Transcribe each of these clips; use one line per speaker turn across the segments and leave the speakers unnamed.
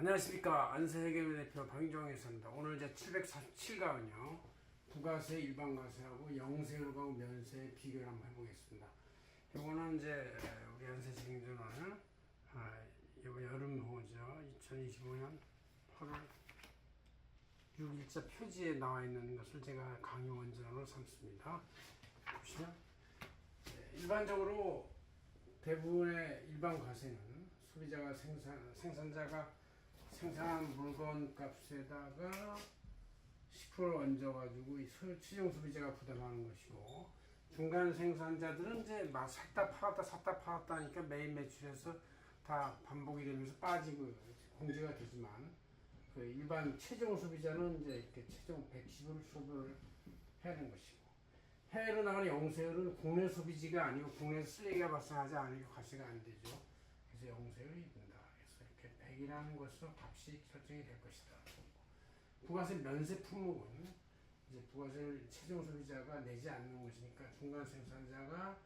안녕하십니까. 안세계 대표 박인종에서입니다. 오늘 이제 747강은요 부가세, 일반과세하고 영세율과 면세 비교를 한번 해보겠습니다. 이거는 이제 우리 안세증전원은 이번 여름호죠. 2025년 8월 6일자 표지에 나와 있는 것을 제가 강의 원전으로 삼습니다. 보시면 일반적으로 대부분의 일반과세는 소비자가 생산자가 생산한 물건 값에다가 10%를 얹어가지고 최종 소비자가 부담하는 것이고, 중간 생산자들은 이제 막 샀다 팔았다 하니까 매일 매출에서 다 반복이 되면서 빠지고 공제가 되지만, 그 일반 최종 소비자는 이제 이렇게 최종 110을 소비를 해야 하는 것이고, 해외로 나가는 영세율은 국내 소비지가 아니고 국내에서 쓰레기가 발생하지 않으니까 과세가 안 되죠. 그래서 영세율이 있다. 그래서 이렇게 100이라는 것으로 값이 결정이 될 것이다. 부가세 면세 품목은 이제 부가세를 최종 소비자가 내지 않는 것이니까 중간 생산자가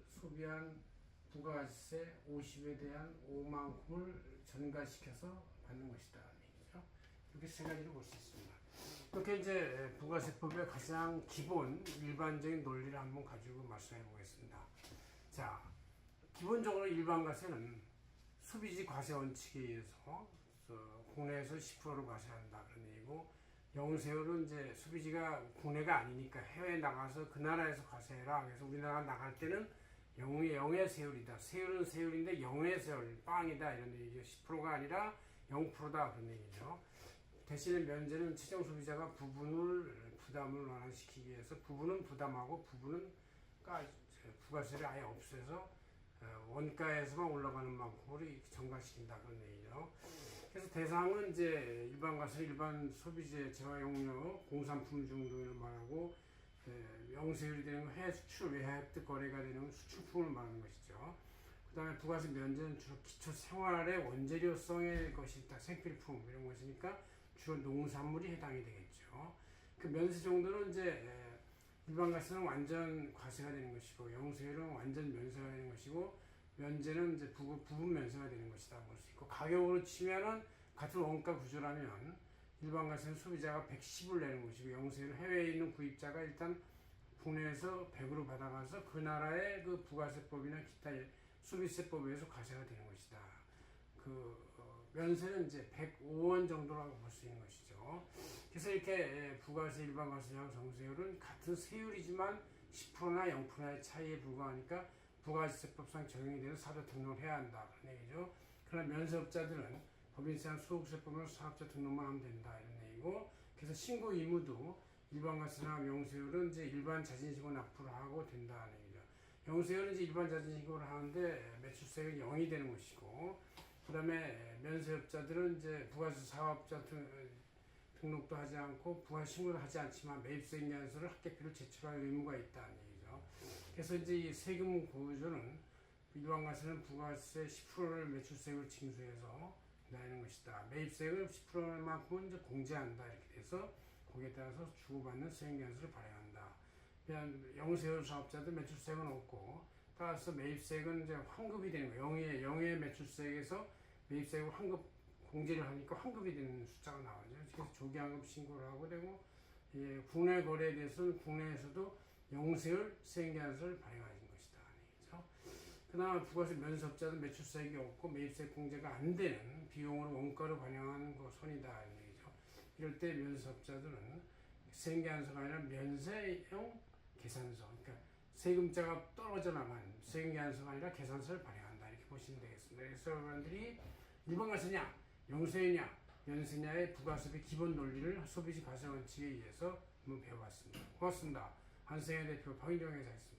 소비한 부가세 50에 대한 5만큼을 전가시켜서 받는 것이다. 이렇게 세 가지로 볼 수 있습니다. 이렇게 이제 부가세법의 가장 기본 일반적인 논리를 한번 가지고 말씀해 보겠습니다. 자, 기본적으로 일반과세는 소비지 과세 원칙에 의해서 국내에서 10%를 과세한다 그런 얘기고, 영세율은 이제 소비지가 국내가 아니니까 해외에 나가서 그 나라에서 과세해라. 그래서 우리나라 나갈 때는 영의 세율이다. 세율은 세율인데 영의 세율, 빵이다 이런 얘기죠. 10%가 아니라 0%다 그런 얘기죠. 대신에 면제는 최종 소비자가 부분을 부담을 완화시키기 위해서 부분은 부담하고 부분은 부가세를 아예 없애서 원가에서만 올라가는 만큼으로 전가시킨다 그런 얘기죠. 그래서 대상은 이제 일반과세, 일반 소비재, 재화용료, 공산품 등을 말하고, 영세율이 되는 해외 수출, 외화획득 거래가 되는 수출품을 말하는 것이죠. 그 다음에 부가세 면제는 주로 기초 생활의 원재료성의 것이 있다. 생필품 이런 것이니까 주로 농산물이 해당이 되겠죠. 그 면세 정도는 이제 일반과세는 완전 과세가 되는 것이고, 영세율은 완전 면세가 되는 것이고, 면제는 이제 부분 면세가 되는 것이다 볼 수 있고, 가격으로 치면은 같은 원가 구조라면 일반과세는 소비자가 110을 내는 것이고, 영세율은 해외에 있는 구입자가 일단 국내에서 100으로 받아가서 그 나라의 그 부가세법이나 기타 소비세법에 의해서 과세가 되는 것이다. 면세는 이제 105원 정도라고 볼 수 있는 것이죠. 그래서 이렇게 부가세, 일반과세와 정세율은 같은 세율이지만 10%나 0%의 차이에 불과하니까 부가세법상 적용이 되는 사업자 등록을 해야 한다 그런 얘기죠. 그러나 면세업자들은 법인세나 소득세법으로 사업자 등록만 하면 된다 이런 얘기고, 그래서 신고 의무도 일반과세나 영세율은 이제 일반 자진신고 납부를 하고 된다는 얘기죠. 영세율은 이제 일반 자진신고를 하는데 매출세가 0이 되는 것이고, 그 다음에 면세업자들은 이제 부가세 사업자 등록도 하지 않고 부가세 신고를 하지 않지만 매입세 인계안서를 합계표를 제출할 의무가 있다는 얘기죠. 그래서 이제 이 세금 구조는 일반과세는 부가세 10%를 매출세율 징수해서 내는 것이다. 매입세금 10%만큼은 이제 공제한다 이렇게 돼서 거기에 따라서 주고받는 세인계안서를 발행한다. 그냥 영세율 사업자들 매출세금은 없고, 따라서 매입세액은 이제 환급이 되는 거예요. 영의 매출세액에서 매입세액을 환급 공제를 하니까 환급이 되는 숫자가 나와죠. 그래서 조기환급 신고를 하고 되고, 국내 거래에 대해서는 국내에서도 영세율 세인계안서를 발행하는 것이다. 그렇죠? 그나마 부가세 면세업자는 매출세액이 없고 매입세액 공제가 안 되는 비용으로 원가로 반영하는 그 손이다. 이런 얘기죠. 이럴 때 면세업자들은 세인계안서가 아니라 면세용 계산서, 그러니까 세금자가 떨어져 나간 세금계산서가 아니라 계산서를 발행한다 이렇게 보시면 되겠습니다. 그래서 여러분들이 일반과세냐, 영세냐, 면세냐의 부가세의 기본 논리를 소비지 과세 원칙에 의해서 한번 배워봤습니다. 고맙습니다. 안세계 대표 박인종 회장이었습니다.